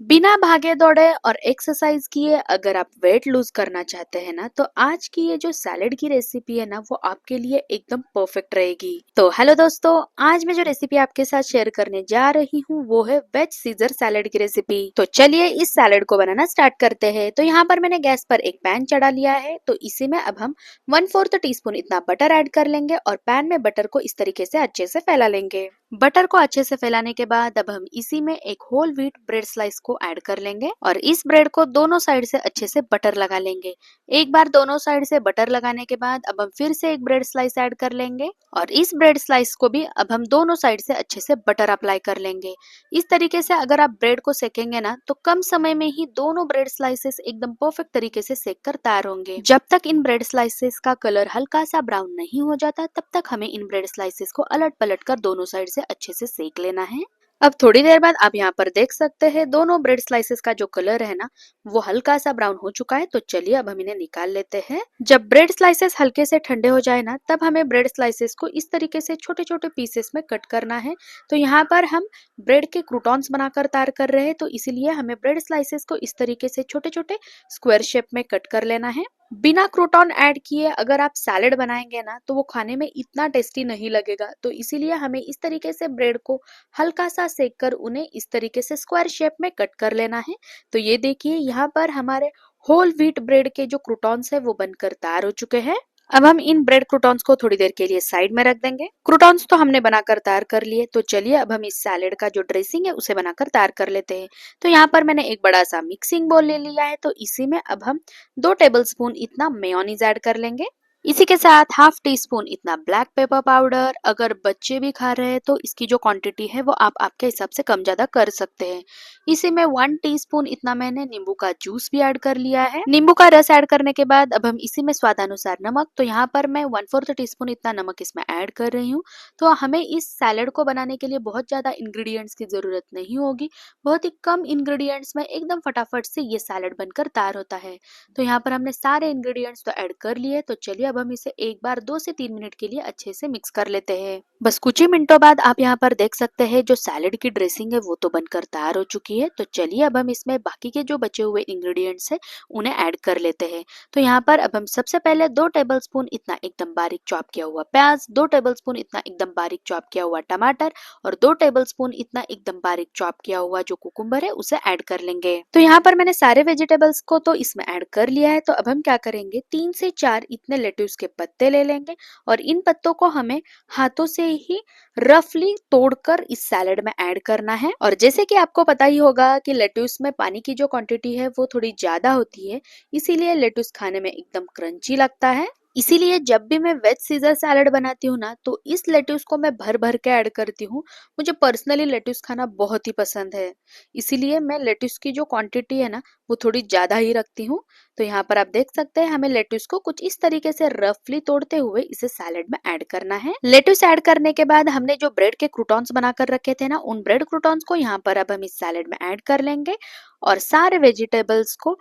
बिना भागे दौड़े और एक्सरसाइज किए अगर आप वेट लूज करना चाहते हैं ना, तो आज की ये जो सैलेड की रेसिपी है ना, वो आपके लिए एकदम परफेक्ट रहेगी। तो हेलो दोस्तों, आज मैं जो रेसिपी आपके साथ शेयर करने जा रही हूँ वो है वेज सीजर सैलेड की रेसिपी। तो चलिए इस सैलेड को बनाना स्टार्ट करते हैं। तो यहाँ पर मैंने गैस पर एक पैन चढ़ा लिया है। तो इसी में अब हम 1/4 टीस्पून इतना बटर ऐड कर लेंगे और पैन में बटर को इस तरीके से अच्छे से फैला लेंगे। बटर को अच्छे से फैलाने के बाद अब हम इसी में एक होल व्हीट ब्रेड स्लाइस को ऐड कर लेंगे और इस ब्रेड को दोनों साइड से अच्छे से बटर लगा लेंगे। एक बार दोनों साइड से बटर लगाने के बाद अब हम फिर से एक ब्रेड स्लाइस ऐड कर लेंगे और इस ब्रेड स्लाइस को भी अब हम दोनों साइड से अच्छे से बटर अप्लाई कर लेंगे। इस तरीके से अगर आप ब्रेड को सेकेंगे ना, तो कम समय में ही दोनों ब्रेड स्लाइसेस एकदम परफेक्ट तरीके से सेक कर तैयार होंगे। जब तक इन ब्रेड स्लाइसेस का कलर हल्का सा ब्राउन नहीं हो जाता, तब तक हमें इन ब्रेड स्लाइसेस को अलट पलट कर दोनों साइड से अच्छे से सेक लेना है। अब थोड़ी देर बाद आप यहाँ पर देख सकते हैं दोनों ब्रेड स्लाइसेस का जो कलर है ना, वो हल्का सा ब्राउन हो चुका है। तो चलिए अब हम इन्हें निकाल लेते हैं। जब ब्रेड स्लाइसेस हल्के से ठंडे हो जाए ना, तब हमें ब्रेड स्लाइसेस को इस तरीके से छोटे छोटे पीसेस में कट करना है। तो यहाँ पर हम ब्रेड के क्रूटॉन्स बनाकर तैयार कर रहे हैं, तो इसीलिए हमें ब्रेड स्लाइसेस को इस तरीके से छोटे छोटे स्क्वायर शेप में कट कर लेना है। बिना क्रूटॉन ऐड किए अगर आप सैलेड बनाएंगे ना, तो वो खाने में इतना टेस्टी नहीं लगेगा। तो इसीलिए हमें इस तरीके से ब्रेड को हल्का सा सेक कर उन्हें इस तरीके से स्क्वायर शेप में कट कर लेना है। तो ये देखिए यहाँ पर हमारे होल व्हीट ब्रेड के जो क्रूटॉन्स है वो बनकर तैयार हो चुके हैं। अब हम इन ब्रेड क्रूटॉन्स को थोड़ी देर के लिए साइड में रख देंगे। क्रूटॉन्स तो हमने बनाकर तैयार कर लिए। तो चलिए अब हम इस सैलेड का जो ड्रेसिंग है उसे बनाकर तैयार कर लेते हैं। तो यहाँ पर मैंने एक बड़ा सा मिक्सिंग बोल ले लिया है। तो इसी में अब हम 2 टेबलस्पून इतना मेयोनीज ऐड कर लेंगे। इसी के साथ हाफ टी स्पून इतना ब्लैक पेपर पाउडर। अगर बच्चे भी खा रहे हैं तो इसकी जो क्वांटिटी है वो आप आपके हिसाब से कम ज्यादा कर सकते हैं। इसी में 1 टीस्पून इतना मैंने नींबू का जूस भी ऐड कर लिया है। नींबू का रस ऐड करने के बाद अब हम इसी में स्वादानुसार नमक। तो यहाँ पर मैं 1/4 टीस्पून इतना नमक इसमें ऐड कर रही हूँ। तो हमें इस सैलेड को बनाने के लिए बहुत ज्यादा इंग्रेडिएंट्स की जरूरत नहीं होगी। बहुत ही कम इंग्रेडिएंट्स में एकदम फटाफट से ये सैलेड बनकर तैयार होता है। तो यहाँ पर हमने सारे इंग्रेडिएंट्स तो ऐड कर लिए। तो चलिए अब हम इसे एक बार 2 से 3 मिनट के लिए अच्छे से मिक्स कर लेते हैं। बस कुछ ही मिनटों बाद आप यहाँ पर देख सकते हैं जो सैलेड की ड्रेसिंग है वो तो बनकर तैयार हो चुकी है। तो चलिए अब हम इसमें बाकी के जो बचे हुए इंग्रेडिएंट्स है उन्हें ऐड कर लेते हैं। तो यहाँ पर अब हम सबसे पहले 2 टेबलस्पून इतना एकदम बारीक चॉप किया हुआ प्याज, 2 टेबलस्पून इतना एकदम बारीक चॉप किया हुआ टमाटर और 2 टेबलस्पून इतना एकदम बारीक चॉप किया हुआ जो कुकुम्बर है उसे ऐड कर लेंगे। तो यहाँ पर मैंने सारे वेजिटेबल्स को तो इसमें ऐड कर लिया है। तो अब हम क्या करेंगे, 3 से 4 इतने लेट्यूस के पत्ते ले लेंगे और इन पत्तों को हमें हाथों से ही रफली तोड़कर इस सैलेड में ऐड करना है। और जैसे कि आपको पता ही होगा कि लेट्यूस में पानी की जो क्वांटिटी है वो थोड़ी ज्यादा होती है, इसीलिए लेट्यूस खाने में एकदम क्रंची लगता है। इसीलिए जब भी मैं वेज सीजर सैलेड बनाती हूँ ना, तो इस लेट्यूस को मैं भर भर के ऐड करती हूँ। मुझे पर्सनली लेट्यूस खाना बहुत ही पसंद है, इसीलिए मैं लेट्यूस की जो क्वांटिटी है ना वो थोड़ी ज्यादा ही रखती हूँ। तो यहाँ पर आप देख सकते हैं हमें लेट्यूस को कुछ इस तरीके से रफली तोड़ते हुए इसे सैलेड में ऐड करना है। लेट्यूस ऐड करने के बाद हमने जो ब्रेड के क्रूटॉन्स बनाकर रखे थे ना, उन ब्रेड क्रूटॉन्स को यहाँ पर अब हम इस सैलेड में ऐड कर लेंगे और सारे वेजिटेबल्स को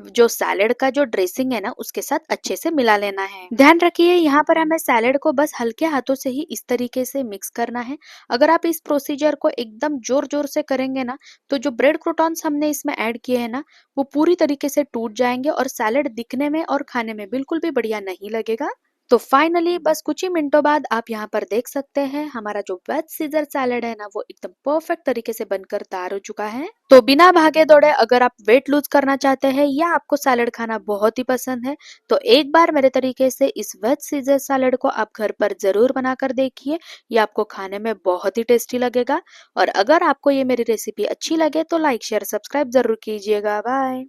जो सैलेड का जो ड्रेसिंग है ना उसके साथ अच्छे से मिला लेना है। ध्यान रखिए यहाँ पर हमें सैलेड को बस हल्के हाथों से ही इस तरीके से मिक्स करना है। अगर आप इस प्रोसीजर को एकदम जोर जोर से करेंगे ना, तो जो ब्रेड क्रूटॉन्स हमने इसमें ऐड किए हैं ना वो पूरी तरीके से टूट जाएंगे और सैलेड दिखने में और खाने में बिल्कुल भी बढ़िया नहीं लगेगा। तो फाइनली बस कुछ ही मिनटों बाद आप यहाँ पर देख सकते हैं हमारा जो वेज सीजर सैलेड है ना वो एकदम परफेक्ट तरीके से बनकर तैयार हो चुका है। तो बिना भागे दौड़े अगर आप वेट लूज करना चाहते हैं या आपको सैलेड खाना बहुत ही पसंद है, तो एक बार मेरे तरीके से इस वेज सीजर सैलेड को आप घर पर जरूर बनाकर देखिए। ये आपको खाने में बहुत ही टेस्टी लगेगा। और अगर आपको ये मेरी रेसिपी अच्छी लगे तो लाइक शेयर सब्सक्राइब जरूर कीजिएगा। बाय।